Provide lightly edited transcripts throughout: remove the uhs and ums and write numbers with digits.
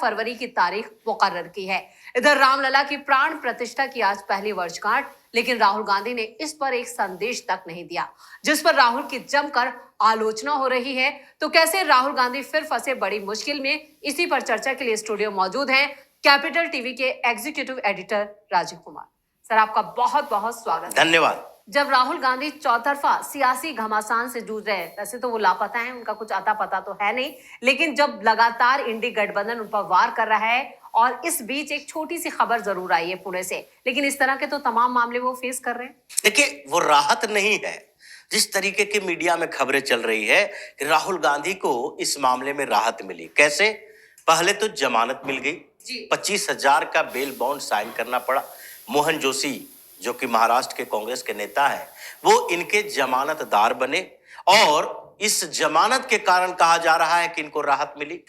फरवरी की तारीख मुकर्रर की है। इधर रामलला की प्राण प्रतिष्ठा की आज पहली वर्षगांठ, लेकिन राहुल गांधी ने इस पर एक संदेश तक नहीं दिया, जिस पर राहुल की जमकर आलोचना हो रही है। तो कैसे राहुल गांधी फिर फंसे बड़ी मुश्किल में, इसी पर चर्चा के लिए स्टूडियो मौजूद हैं कैपिटल टीवी के executive editor Rajiv Kumar. Sir, आपका बहुत बहुत स्वागत है। धन्यवाद। जब राहुल गांधी चौतरफा सियासी घमासान से जूझ रहे हैं, वैसे तो वो लापता हैं, उनका कुछ अता पता तो है नहीं, लेकिन जब लगातार इंडी गठबंधन उन पर वार कर रहा है, और इस बीच एक छोटी सी खबर जरूर आई है पुणे से, लेकिन इस तरह के तो तमाम मामले वो फेस कर रहे हैं। देखिए, वो राहत नहीं है। जिस तरीके की मीडिया में खबरें चल रही है कि राहुल गांधी को इस मामले में राहत मिली, कैसे? पहले तो जमानत मिल गई, 25,000 का बेल बॉन्ड साइन करना पड़ा। मोहन जोशी, जो कि महाराष्ट्र के कांग्रेस के नेता है, वो इनके जमानतदार बने, और इस जमानत के कारण कहा जा रहा है कि इनको राहत मिली।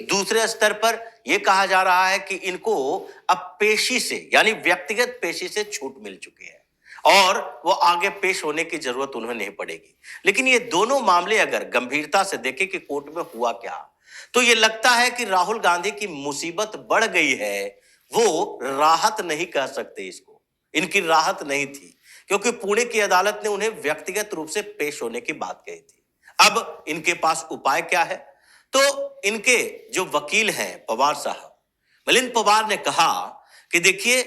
दूसरे स्तर पर यह कहा जा रहा है कि इनको अब पेशी से, यानी व्यक्तिगत पेशी से छूट मिल चुकी है और वो आगे पेश होने की जरूरत उन्हें नहीं पड़ेगी। लेकिन ये दोनों मामले अगर गंभीरता से देखें कि कोर्ट में हुआ क्या, तो ये लगता है कि राहुल गांधी की मुसीबत बढ़ गई है। वो राहत नहीं कह सकते इसको, इनकी राहत नहीं थी, क्योंकि पुणे की अदालत ने उन्हें व्यक्तिगत रूप से पेश होने की बात कही थी। अब इनके पास उपाय क्या है? तो इनके जो वकील हैं पवार साहब, मिलिंद पवार ने कहा कि देखिए,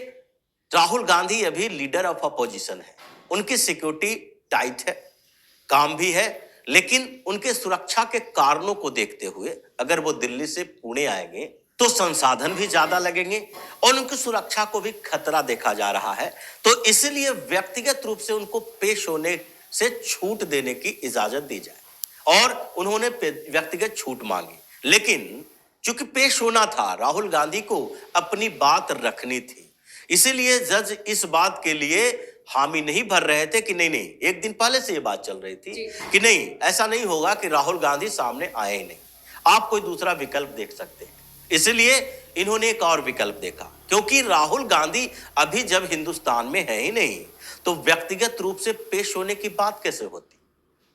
राहुल गांधी अभी लीडर ऑफ अपोजिशन है, उनकी सिक्योरिटी टाइट है, काम भी है, लेकिन उनके सुरक्षा के कारणों को देखते हुए अगर वो दिल्ली से पुणे आएंगे तो संसाधन भी ज्यादा लगेंगे और उनकी सुरक्षा को भी खतरा देखा जा रहा है। तो इसलिए व्यक्तिगत रूप से उनको पेश होने से छूट देने की इजाजत दी जाए, और उन्होंने व्यक्तिगत छूट मांगी। लेकिन चूंकि पेश होना था, राहुल गांधी को अपनी बात रखनी थी, इसीलिए जज इस बात के लिए हामी नहीं भर रहे थे कि नहीं, एक दिन पहले से ये बात चल रही थी कि नहीं, ऐसा नहीं होगा कि राहुल गांधी सामने आए ही नहीं, आप कोई दूसरा विकल्प देख सकते हैं। इसलिए इन्होंने एक और विकल्प देखा, क्योंकि राहुल गांधी अभी जब हिंदुस्तान में है ही नहीं, तो व्यक्तिगत रूप से पेश होने की बात कैसे होती?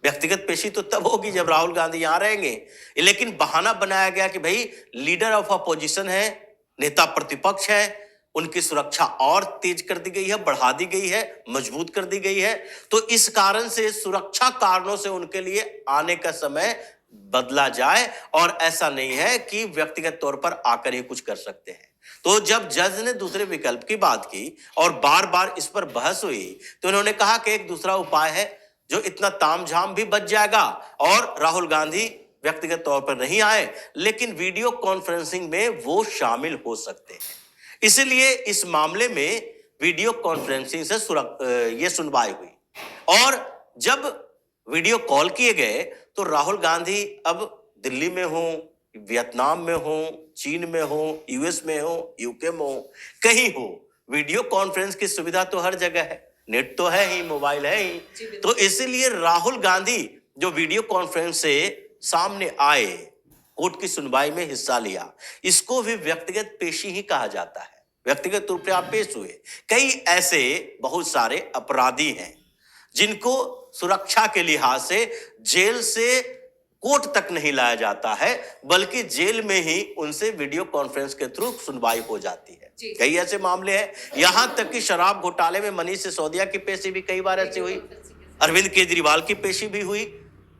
व्यक्तिगत पेशी तो तब होगी जब राहुल गांधी यहां रहेंगे। लेकिन बहाना बनाया गया कि भाई लीडर ऑफ अपोजिशन है, नेता प्रतिपक्ष है, उनकी सुरक्षा और तेज कर दी गई है, बढ़ा दी गई है, मजबूत कर दी गई है, तो इस कारण से सुरक्षा कारणों से उनके लिए आने का समय बदला जाए, और ऐसा नहीं है कि व्यक्तिगत तौर पर आकर ही कुछ कर सकते हैं। तो जब जज ने दूसरे विकल्प की बात की और बार बार इस पर बहस हुई, तो उन्होंने कहा कि एक दूसरा उपाय है जो इतना तामझाम भी बच जाएगा और राहुल गांधी व्यक्तिगत तौर पर नहीं आए, लेकिन वीडियो कॉन्फ्रेंसिंग में वो शामिल हो सकते हैं। इसलिए इस मामले में वीडियो कॉन्फ्रेंसिंग से ये सुनवाई हुई, और जब वीडियो कॉल किए गए तो राहुल गांधी अब दिल्ली में हो, वियतनाम में हो, चीन में हो, यूएस में हो, यूके में हो, कहीं हो, वीडियो कॉन्फ्रेंस की सुविधा तो हर जगह है, नेट तो है ही, मोबाइल है ही। तो इसलिए राहुल गांधी जो वीडियो कॉन्फ्रेंस से सामने आए, कोर्ट की सुनवाई में हिस्सा लिया, इसको भी व्यक्तिगत पेशी ही कहा जाता है। व्यक्तिगत रूप से आप पेश हुए। कई ऐसे बहुत सारे अपराधी हैं जिनको सुरक्षा के लिहाज से जेल से कोर्ट तक नहीं लाया जाता है, बल्कि जेल में ही उनसे वीडियो कॉन्फ्रेंस के थ्रू सुनवाई हो जाती है। कई ऐसे मामले हैं, यहां तक कि शराब घोटाले में मनीष सिसोदिया की पेशी भी कई बार ऐसी हुई, अरविंद केजरीवाल की पेशी भी हुई।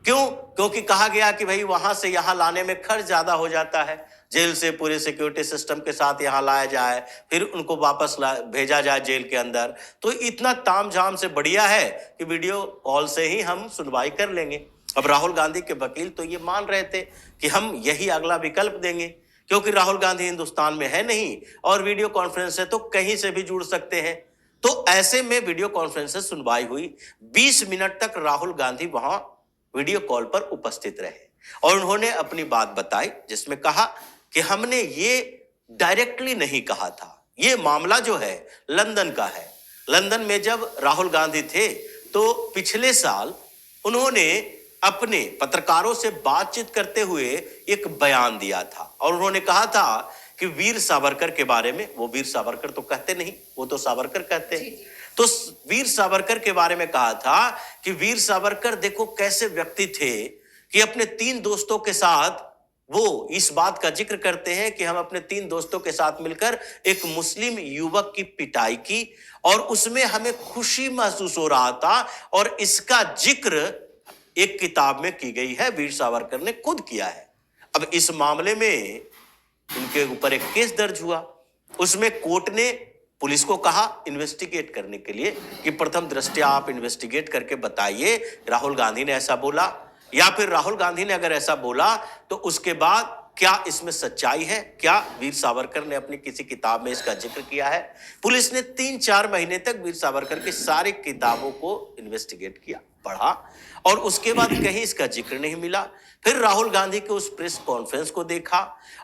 क्यों? क्योंकि कहा गया कि भाई वहां से यहां लाने में खर्च ज्यादा हो जाता है, जेल से पूरे सिक्योरिटी सिस्टम के साथ यहां लाया जाए, फिर उनको वापस भेजा जाए जेल के अंदर। तो इतना तामझाम से बढ़िया है कि वीडियो कॉल से ही हम सुनवाई कर लेंगे। अब राहुल गांधी के वकील तो ये मान रहे थे कि हम यही अगला विकल्प देंगे, क्योंकि राहुल गांधी हिंदुस्तान में है नहीं और वीडियो कॉन्फ्रेंस से तो कहीं से भी जुड़ सकते हैं। तो ऐसे में वीडियो कॉन्फ्रेंस से सुनवाई हुई। 20 मिनट तक राहुल गांधी वहां वीडियो कॉल पर उपस्थित रहे और उन्होंने अपनी बात बताई, जिसमें कहा कि हमने ये डायरेक्टली नहीं कहा था, ये मामला जो है लंदन का है। लंदन में जब राहुल गांधी थे तो पिछले साल उन्होंने अपने पत्रकारों से बातचीत करते हुए एक बयान दिया था और उन्होंने कहा था कि वीर सावरकर के बारे में, वो वीर सावरकर तो कहते नहीं, वो तो सावरकर कहते हैं, तो वीर सावरकर के बारे में कहा था कि वीर सावरकर देखो कैसे व्यक्ति थे कि अपने 3 दोस्तों के साथ वो इस बात का जिक्र करते हैं कि हम अपने 3 दोस्तों के साथ मिलकर एक मुस्लिम युवक की पिटाई की और उसमें हमें खुशी महसूस हो रहा था और इसका जिक्र एक किताब में की गई है, वीर सावरकर ने खुद किया है। अब इस मामले में इनके ऊपर एक केस दर्ज हुआ। उसमें कोर्ट ने पुलिस को कहा इन्वेस्टिगेट करने के लिए कि प्रथम दृष्टया आप इन्वेस्टिगेट करके बताइए राहुल गांधी ने ऐसा बोला, या फिर राहुल गांधी ने अगर ऐसा बोला तो उसके बाद क्या इसमें सच्चाई है, क्या वीर सावरकर ने अपनी किसी किताब में इसका जिक्र किया है। पुलिस ने 3-4 महीने तक वीर सावरकर की सारी किताबों को इन्वेस्टिगेट किया, पढ़ा और उसके बाद कहीं इसका जिक्र नहीं मिला। फिर राहुल गांधी के उस प्रेस कॉन्फ्रेंस को देखा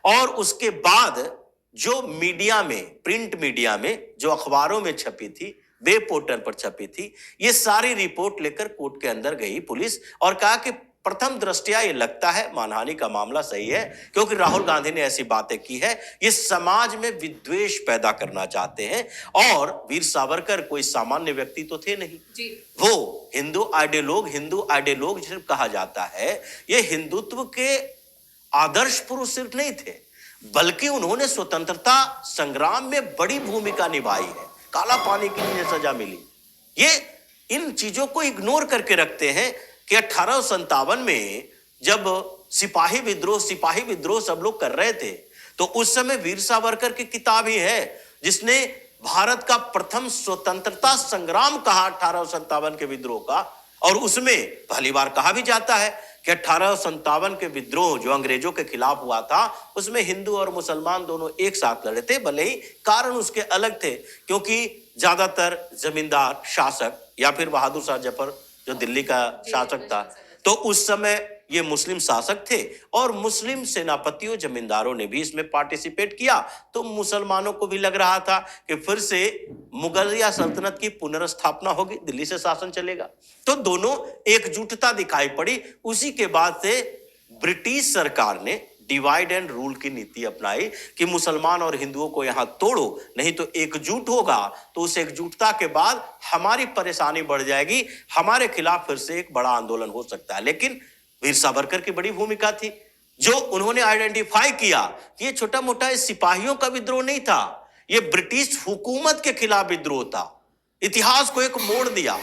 और उसके बाद जो मीडिया में, प्रिंट मीडिया में, जो अखबारों में छपी थी, वेब पोर्टल पर छपी थी, ये सारी रिपोर्ट लेकर कोर्ट के अंदर गई पुलिस और कहा कि प्रथम दृष्टया ये लगता है मानहानि का मामला सही है, क्योंकि राहुल गांधी ने ऐसी बातें की है, ये समाज में विद्वेष पैदा करना चाहते हैं। और वीर सावरकर कोई सामान्य व्यक्ति तो थे नहीं जी। वो हिंदू आइडियोलॉग जिसे कहा जाता है, ये हिंदुत्व के आदर्श पुरुष सिर्फ नहीं थे, बल्कि उन्होंने स्वतंत्रता संग्राम में बड़ी भूमिका निभाई है। काला पानी की जिन्हें सजा मिली, ये इन चीजों को इग्नोर करके रखते हैं कि 1857 में जब सिपाही विद्रोह सब लोग कर रहे थे, तो उस समय वीर सावरकर की किताब ही है जिसने भारत का प्रथम स्वतंत्रता संग्राम कहा 1857 के विद्रोह का। और उसमें पहली बार कहा भी जाता है कि 1857 के विद्रोह जो अंग्रेजों के खिलाफ हुआ था, उसमें हिंदू और मुसलमान दोनों एक साथ लड़े थे, भले ही कारण उसके अलग थे, क्योंकि ज्यादातर जमींदार शासक या फिर बहादुर शाह जफर जो दिल्ली का शासक था, तो उस समय ये मुस्लिम शासक थे और मुस्लिम सेनापतियों जमींदारों ने भी इसमें पार्टिसिपेट किया। तो मुसलमानों को भी लग रहा था कि फिर से मुगलिया सल्तनत की पुनर्स्थापना होगी, दिल्ली से शासन चलेगा, तो दोनों एकजुटता दिखाई पड़ी। उसी के बाद से ब्रिटिश सरकार ने डिवाइड एंड रूल की नीति अपनाई कि मुसलमान और हिंदुओं को यहां तोड़ो, नहीं तो एकजुट होगा, तो उस एकजुटता के बाद हमारी परेशानी बढ़ जाएगी, हमारे खिलाफ फिर से एक बड़ा आंदोलन हो सकता है। लेकिन वीर सावरकर की बड़ी भूमिका थी, जो उन्होंने आइडेंटिफाई किया कि ये छोटा मोटा सिपाहियों का विद्रोह नहीं था, ये ब्रिटिश हुकूमत के खिलाफ विद्रोह था। इतिहास को एक मोड़ दिया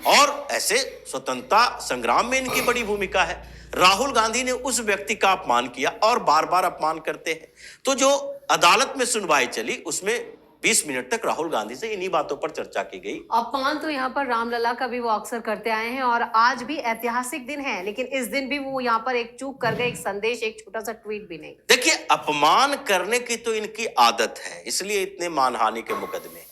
और ऐसे स्वतंत्रता संग्राम में इनकी बड़ी भूमिका है। राहुल गांधी ने उस व्यक्ति का अपमान किया और बार बार अपमान करते हैं। तो जो अदालत में सुनवाई चली उसमें 20 मिनट तक राहुल गांधी से इन्हीं बातों पर चर्चा की गई। अपमान तो यहाँ पर रामलला का भी वो अक्सर करते आए हैं और आज भी ऐतिहासिक दिन है, लेकिन इस दिन भी वो यहाँ पर एक चूक कर गए, एक संदेश, एक छोटा सा ट्वीट भी नहीं। देखिए, अपमान करने की तो इनकी आदत है, इसलिए इतने मानहानि के मुकदमे।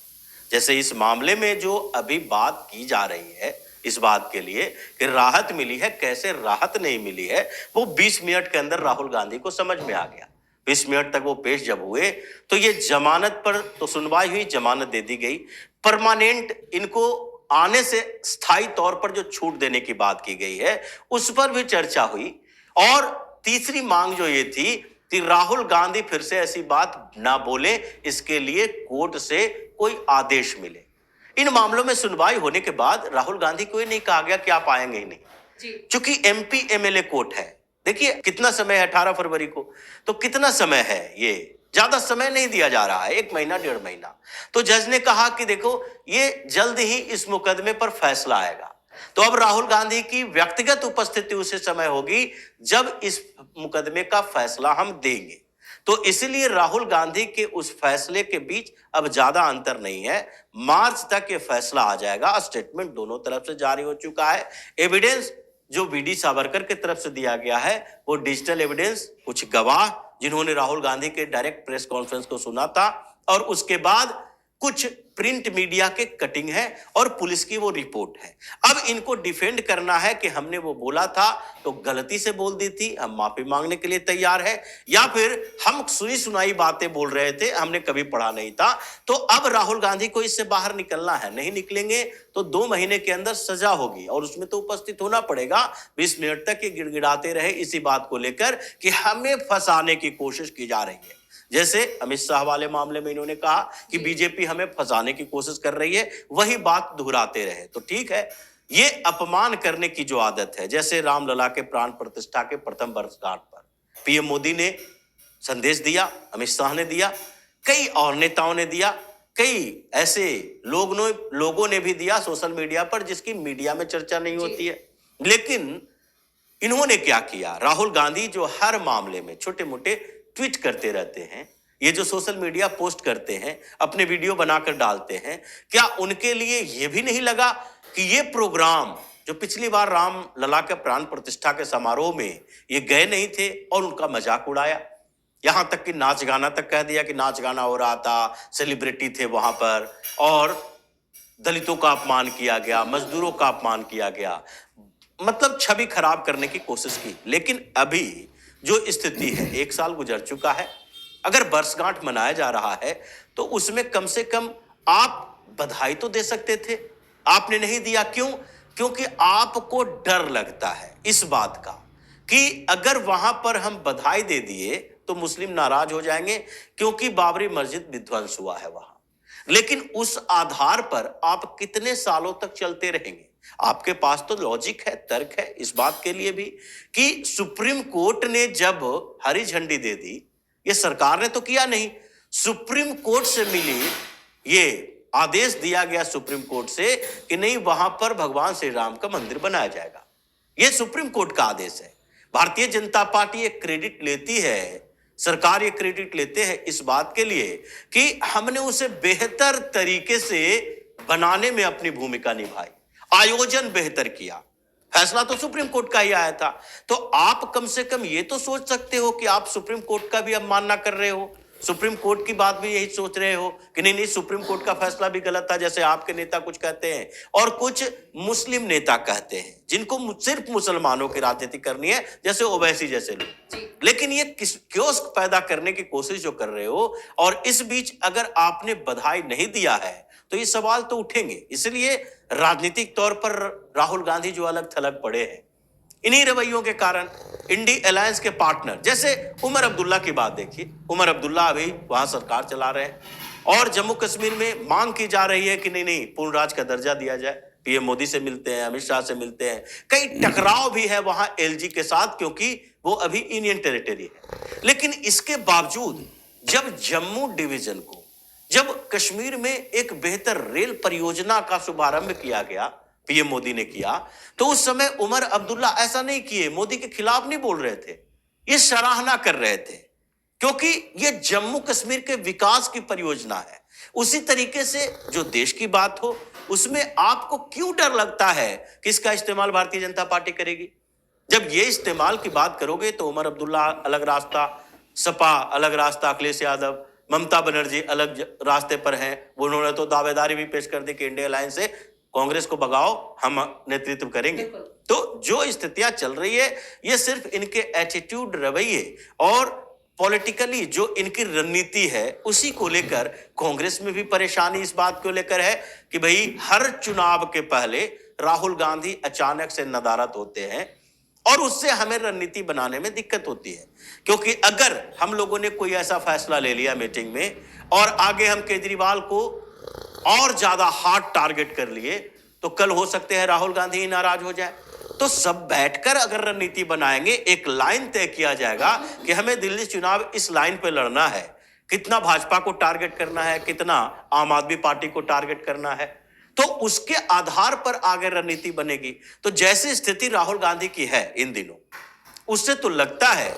जैसे इस मामले में जो अभी बात की जा रही है इस बात के लिए कि राहत मिली है, कैसे राहत नहीं मिली है, वो 20 मिनट के अंदर राहुल गांधी को समझ में आ गया। 20 मिनट तक वो पेश जब हुए तो ये जमानत पर तो सुनवाई हुई, जमानत दे दी गई, परमानेंट इनको आने से स्थायी तौर पर जो छूट देने की बात की गई है उस पर भी चर्चा हुई। और तीसरी मांग जो ये थी कि राहुल गांधी फिर से ऐसी बात ना बोले, इसके लिए कोर्ट से कोई आदेश मिले। इन मामलों में सुनवाई होने के बाद राहुल गांधी को ये नहीं कहा गया कि आप आएंगे ही नहीं, क्योंकि एमपी एमएलए कोर्ट है। देखिए कितना समय है, 18 फरवरी को, तो कितना समय है, ये ज्यादा समय नहीं दिया जा रहा है, 1 महीना 1.5 महीना। तो जज ने कहा कि देखो ये जल्द ही इस मुकदमे पर फैसला आएगा, तो अब राहुल गांधी की व्यक्तिगत उपस्थिति उसी समय होगी जब इस मुकदमे का फैसला हम देंगे। तो इसलिए राहुल गांधी के उस फैसले के बीच अब ज्यादा अंतर नहीं है, मार्च तक ये फैसला आ जाएगा। स्टेटमेंट दोनों तरफ से जारी हो चुका है। एविडेंस जो वीडी सावरकर की तरफ से दिया गया है वो डिजिटल एविडेंस, कुछ गवाह जिन्होंने राहुल गांधी के डायरेक्ट प्रेस कॉन्फ्रेंस को सुना था, और उसके बाद कुछ प्रिंट मीडिया के कटिंग है और पुलिस की वो रिपोर्ट है। अब इनको डिफेंड करना है कि हमने वो बोला था तो गलती से बोल दी थी, हम माफी मांगने के लिए तैयार है, या फिर हम सुनी सुनाई बातें बोल रहे थे, हमने कभी पढ़ा नहीं था। तो अब राहुल गांधी को इससे बाहर निकलना है, नहीं निकलेंगे तो 2 महीने के अंदर सजा होगी और उसमें तो उपस्थित होना पड़ेगा। 20 मिनट तक ये गिड़गिड़ाते रहे इसी बात को लेकर कि हमें फंसाने की कोशिश की जा रही है। जैसे अमित शाह वाले मामले में इन्होंने कहा कि बीजेपी हमें फंसाने की कोशिश कर रही है, वही बात दोहराते रहे। तो ठीक है, ये अपमान करने की जो आदत है, जैसे रामलला के प्राण प्रतिष्ठा के प्रथम वर्षगांठ पर पीएम मोदी ने संदेश दिया, अमित शाह ने दिया, कई और नेताओं ने दिया, कई ऐसे लोगों ने भी दिया सोशल मीडिया पर जिसकी मीडिया में चर्चा नहीं होती है। लेकिन इन्होंने क्या किया? राहुल गांधी जो हर मामले में छोटे मोटे ट्वीट करते रहते हैं, ये जो सोशल मीडिया पोस्ट करते हैं, अपने वीडियो बनाकर डालते हैं, क्या उनके लिए ये भी नहीं लगा कि ये प्रोग्राम जो पिछली बार राम लला के प्राण प्रतिष्ठा के समारोह में ये गए नहीं थे और उनका मजाक उड़ाया, यहां तक कि नाच गाना तक कह दिया कि नाच गाना हो रहा था, सेलिब्रिटी थे वहां पर और दलितों का अपमान किया गया, मजदूरों का अपमान किया गया, मतलब छवि खराब करने की कोशिश की। लेकिन अभी जो स्थिति है, 1 साल गुजर चुका है, अगर वर्षगांठ मनाया जा रहा है तो उसमें कम से कम आप बधाई तो दे सकते थे, आपने नहीं दिया। क्यों? क्योंकि आपको डर लगता है इस बात का कि अगर वहां पर हम बधाई दे दिए तो मुस्लिम नाराज हो जाएंगे, क्योंकि बाबरी मस्जिद विध्वंस हुआ है वहां। लेकिन उस आधार पर आप कितने सालों तक चलते रहेंगे? आपके पास तो लॉजिक है, तर्क है इस बात के लिए भी कि सुप्रीम कोर्ट ने जब हरी झंडी दे दी, ये सरकार ने तो किया नहीं, सुप्रीम कोर्ट से मिली, ये आदेश दिया गया सुप्रीम कोर्ट से कि नहीं वहां पर भगवान श्री राम का मंदिर बनाया जाएगा। यह सुप्रीम कोर्ट का आदेश है। भारतीय जनता पार्टी एक क्रेडिट लेती है, सरकार ये क्रेडिट लेते हैं इस बात के लिए कि हमने उसे बेहतर तरीके से बनाने में अपनी भूमिका निभाई, आयोजन बेहतर किया। फैसला तो सुप्रीम कोर्ट का ही आया था, तो आप कम से कम ये तो सोच सकते हो कि आप सुप्रीम कोर्ट का भी अवमानना कर रहे हो, सुप्रीम कोर्ट की बात भी यही सोच रहे हो कि नहीं सुप्रीम कोर्ट का फैसला भी गलत था, जैसे आपके नेता कुछ कहते हैं और कुछ मुस्लिम नेता कहते हैं जिनको सिर्फ मुसलमानों की राजनीति करनी है, जैसे ओवैसी जैसे लोग। लेकिन ये कियोस्क पैदा करने की कोशिश जो कर रहे हो, और इस बीच अगर आपने बधाई नहीं दिया है तो ये सवाल तो उठेंगे। इसलिए राजनीतिक तौर पर राहुल गांधी जो अलग थलग पड़े हैं, इन्हीं रवैयों के कारण इंडी अलायंस के पार्टनर जैसे उमर अब्दुल्ला की बात देखिए, उमर अब्दुल्ला अभी वहां सरकार चला रहे हैं और जम्मू कश्मीर में मांग की जा रही है कि नहीं पूर्ण राज्य का दर्जा दिया जाए। पीएम मोदी से मिलते हैं, अमित शाह से मिलते हैं, कई टकराव भी है वहां एलजी के साथ क्योंकि वो अभी यूनियन टेरिटरी है। लेकिन इसके बावजूद जब जम्मू डिवीजन को, जब कश्मीर में एक बेहतर रेल परियोजना का शुभारंभ किया गया, पीएम मोदी ने किया, तो उस समय उमर अब्दुल्ला ऐसा नहीं किए, मोदी के खिलाफ नहीं बोल रहे थे, ये सराहना कर रहे थे क्योंकि ये जम्मू कश्मीर के विकास की परियोजना है। उसी तरीके से जो देश की बात हो उसमें आपको क्यों डर लगता है कि इसका इस्तेमाल भारतीय जनता पार्टी करेगी? जब ये इस्तेमाल की बात करोगे तो उमर अब्दुल्ला अलग रास्ता, सपा अलग रास्ता, अखिलेश यादव, ममता बनर्जी अलग रास्ते पर हैं। उन्होंने तो दावेदारी भी पेश कर दी कि इंडिया अलायंस से कांग्रेस को भगाओ, हम नेतृत्व करेंगे। तो जो स्थितियां चल रही है ये सिर्फ इनके एटीट्यूड, रवैये और पॉलिटिकली जो इनकी रणनीति है उसी को लेकर कांग्रेस में भी परेशानी इस बात को लेकर है कि भाई हर चुनाव के पहले राहुल गांधी अचानक से नदारद होते हैं और उससे हमें रणनीति बनाने में दिक्कत होती है। क्योंकि अगर हम लोगों ने कोई ऐसा फैसला ले लिया मीटिंग में और आगे हम केजरीवाल को और ज्यादा हार्ड टारगेट कर लिए तो कल हो सकते हैं राहुल गांधी ही नाराज हो जाए। तो सब बैठकर अगर रणनीति बनाएंगे, एक लाइन तय किया जाएगा कि हमें दिल्ली चुनाव इस लाइन पे लड़ना है, कितना भाजपा को टारगेट करना है, कितना आम आदमी पार्टी को टारगेट करना है, तो उसके आधार पर आगे रणनीति बनेगी। तो जैसी स्थिति राहुल गांधी की है इन दिनों, उससे तो लगता है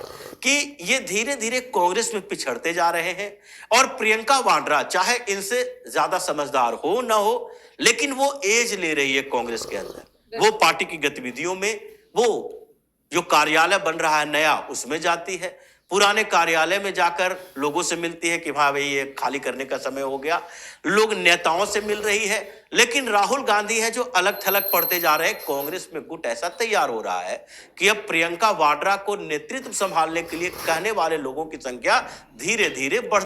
कि ये धीरे धीरे कांग्रेस में पिछड़ते जा रहे हैं। और प्रियंका वाड्रा चाहे इनसे ज्यादा समझदार हो ना हो, लेकिन वो एज ले रही है कांग्रेस के अंदर, वो पार्टी की गतिविधियों में, वो जो कार्यालय बन रहा है नया उसमें जाती है, पुराने कार्यालय में जाकर लोगों से मिलती है कि हाँ भाई ये खाली करने का समय हो गया, लोग नेताओं से मिल रही है। लेकिन राहुल गांधी है जो अलग थलग पड़ते जा रहे हैं। कांग्रेस में गुट ऐसा तैयार हो रहा है कि अब प्रियंका वाड्रा को नेतृत्व संभालने के लिए कहने वाले लोगों की संख्या धीरे धीरे बढ़